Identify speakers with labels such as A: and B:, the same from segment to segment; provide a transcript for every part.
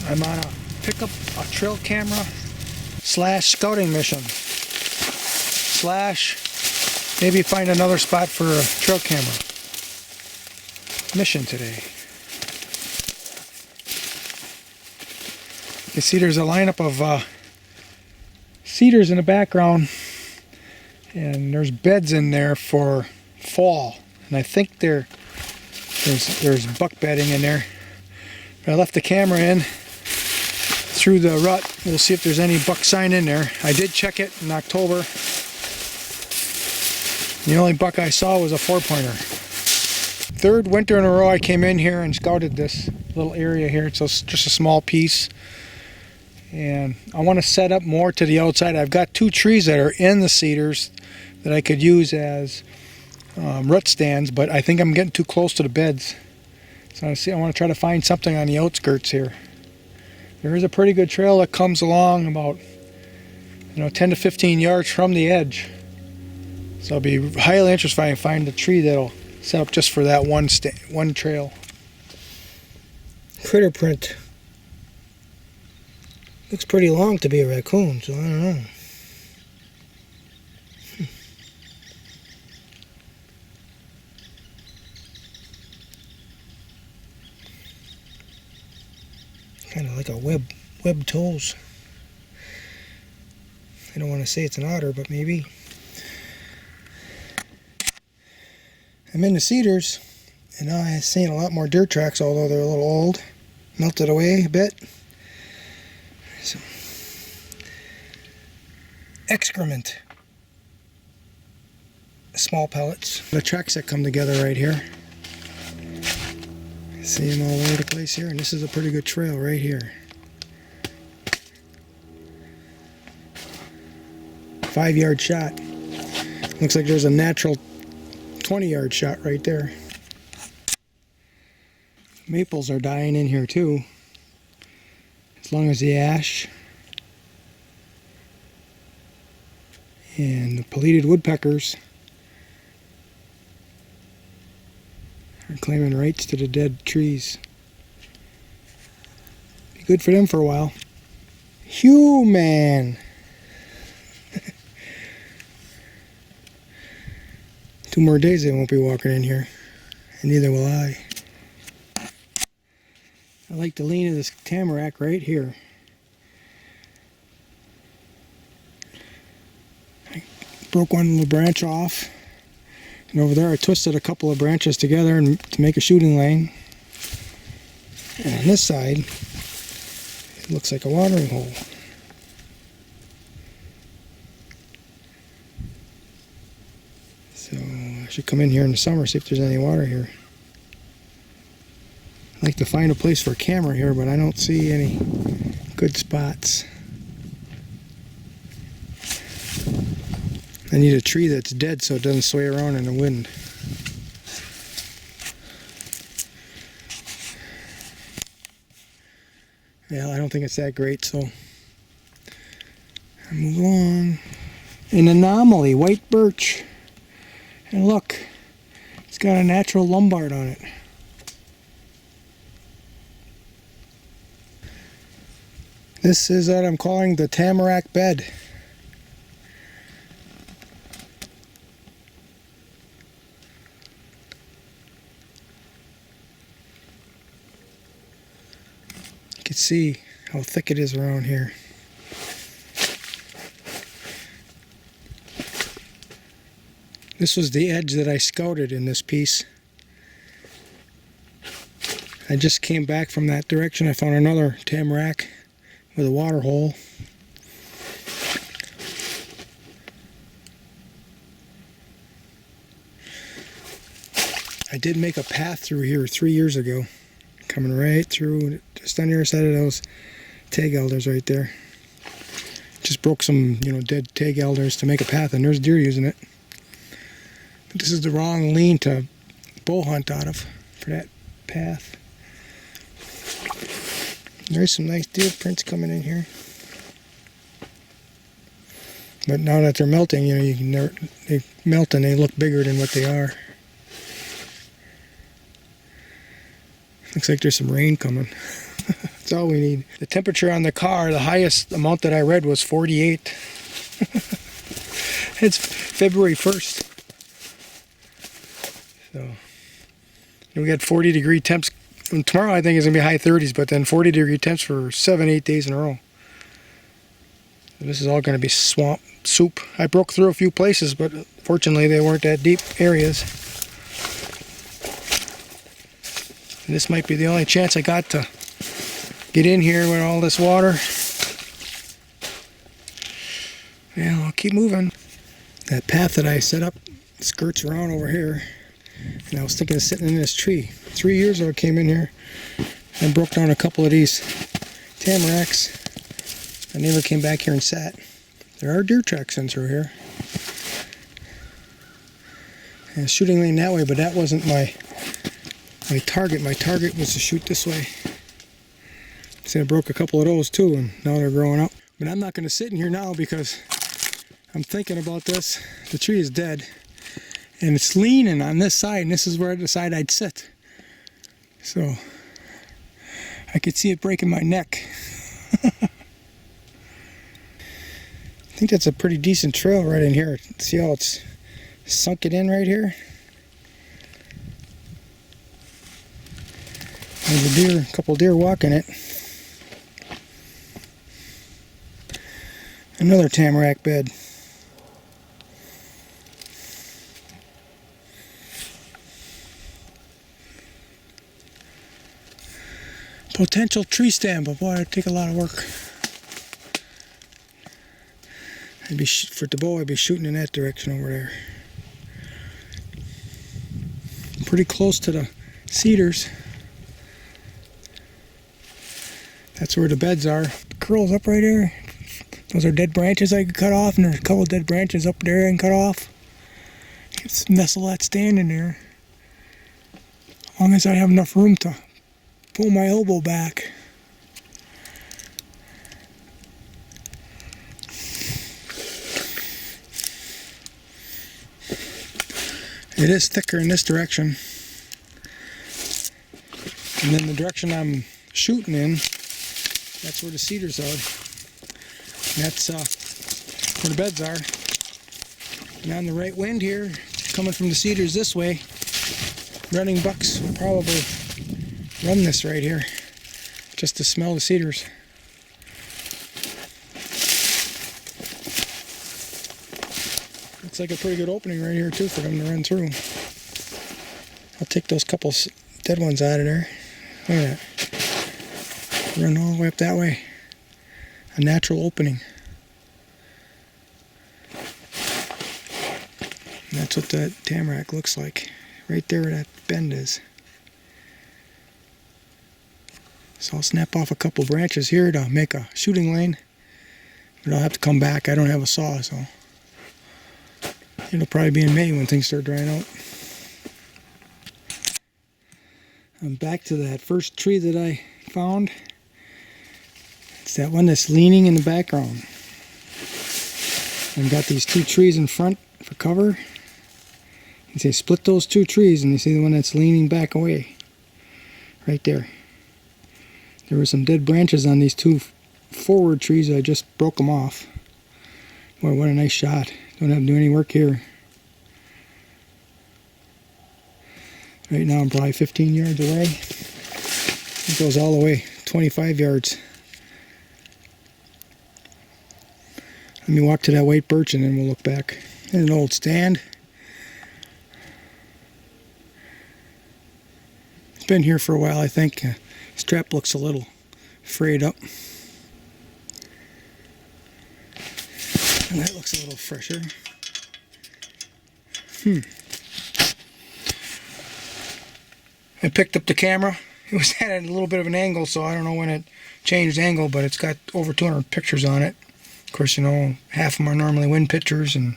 A: I'm on a pickup, a trail camera slash scouting mission slash maybe find another spot for a trail camera mission today. You see there's a lineup of cedars in the background, and there's beds in there for fall, and I think there's buck bedding in there. I left the camera in through the rut. We'll see if there's any buck sign in there. I did check it in October. The only buck I saw was a 4-pointer. Third winter in a row I came in here and scouted this little area here. It's just a small piece, and I want to set up more to the outside. I've got 2 trees that are in the cedars that I could use as root stands, but I think I'm getting too close to the beds. So I want to try to find something on the outskirts here. There is a pretty good trail that comes along about 10 to 15 yards from the edge. So I'll be highly interested if I can find a tree that'll set up just for that one trail. Critter print. Looks pretty long to be a raccoon, so I don't know. Kind of like a web toes. I don't want to say it's an otter, but maybe. I'm in the cedars, and now I've seen a lot more deer tracks, although they're a little old, melted away a bit. Some excrement, small pellets. The tracks that come together right here. See them all over the place here, and this is a pretty good trail right here. 5-yard shot. Looks like there's a natural 20-yard shot right there. Maples are dying in here too, as long as the ash and the pileated woodpeckers are claiming rights to the dead trees. Be good for them for a while. Human! 2 more days they won't be walking in here, and neither will I. I like the lean of this tamarack right here. I broke one little branch off, and over there I twisted a couple of branches together to make a shooting lane. And on this side, it looks like a watering hole. So I should come in here in the summer, see if there's any water here. I'd like to find a place for a camera here, but I don't see any good spots. I need a tree that's dead so it doesn't sway around in the wind. Yeah, I don't think it's that great, so I move along. An anomaly, white birch. And look, it's got a natural lombard on it. This is what I'm calling the tamarack bed. You can see how thick it is around here. This was the edge that I scouted in this piece. I just came back from that direction. I found another tamarack with a water hole. I did make a path through here 3 years ago, coming right through, just on the other side of those tag elders right there. Just broke some, dead tag elders to make a path, and there's deer using it. But this is the wrong lean to bow hunt out of for that path. There's some nice deer prints coming in here. But now that they're melting, they melt and they look bigger than what they are. Looks like there's some rain coming. That's all we need. The temperature on the car, the highest amount that I read was 48. It's February 1st. So we got 40-degree temps. And tomorrow I think it's going to be high 30s, but then 40-degree temps for 7-8 days in a row. So this is all going to be swamp soup. I broke through a few places, but fortunately they weren't that deep areas. And this might be the only chance I got to get in here with all this water. Yeah, I'll keep moving. That path that I set up skirts around over here. And I was thinking of sitting in this tree. 3 years ago I came in here and broke down a couple of these tamaracks. I never came back here and sat. There are deer tracks in through here. And shooting lane that way, but that wasn't my target. My target was to shoot this way. So I broke a couple of those too, and now they're growing up. But I'm not going to sit in here now because I'm thinking about this. The tree is dead. And it's leaning on this side, and this is where I decided I'd sit. So I could see it breaking my neck. I think that's a pretty decent trail right in here. See how it's sunk it in right here? There's a deer, a couple deer walking it. Another tamarack bed. Potential tree stand, but boy, it'd take a lot of work. For the bow, I'd be shooting in that direction over there. I'm pretty close to the cedars. That's where the beds are. The curls up right there. Those are dead branches I could cut off, and there's a couple of dead branches up there I can cut off. Just nestle that stand in there. As long as I have enough room to pull my elbow back. It is thicker in this direction. And then the direction I'm shooting in, that's where the cedars are. And that's where the beds are. And on the right wind here, coming from the cedars this way, running bucks will probably run this right here, just to smell the cedars. Looks like a pretty good opening right here too for them to run through. I'll take those couple dead ones out of there. Look at that. Run all the way up that way. A natural opening. And that's what that tamarack looks like. Right there where that bend is. So I'll snap off a couple branches here to make a shooting lane. But I'll have to come back. I don't have a saw, so it'll probably be in May when things start drying out. I'm back to that first tree that I found. It's that one that's leaning in the background. I've got these two trees in front for cover. You say split those two trees and you see the one that's leaning back away. Right there. There were some dead branches on these two forward trees. I just broke them off. Boy, what a nice shot. Don't have to do any work here. Right now I'm probably 15 yards away. It goes all the way 25 yards. Let me walk to that white birch and then we'll look back. There's an old stand. It's been here for a while, I think. Strap looks a little frayed up. And that looks a little fresher. I picked up the camera. It was at a little bit of an angle, so I don't know when it changed angle, but it's got over 200 pictures on it. Of course, you know, half of them are normally wind pictures, and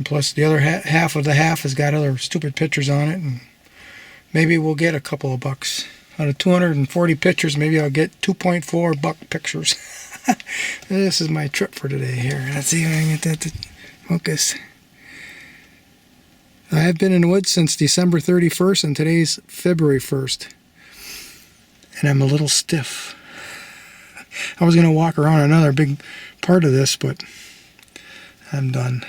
A: plus the other half of the half has got other stupid pictures on it, and maybe we'll get a couple of bucks. Out of 240 pictures, maybe I'll get 2.4 buck pictures. This is my trip for today here. Let's see if I can get that to focus. I have been in the woods since December 31st, and today's February 1st. And I'm a little stiff. I was going to walk around another big part of this, but I'm done.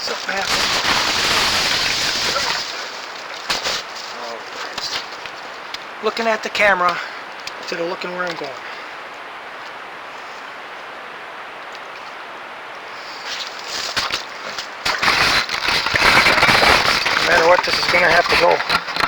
B: Something happened.
A: looking at the camera instead of looking where I'm going. No matter what, this is going to have to go.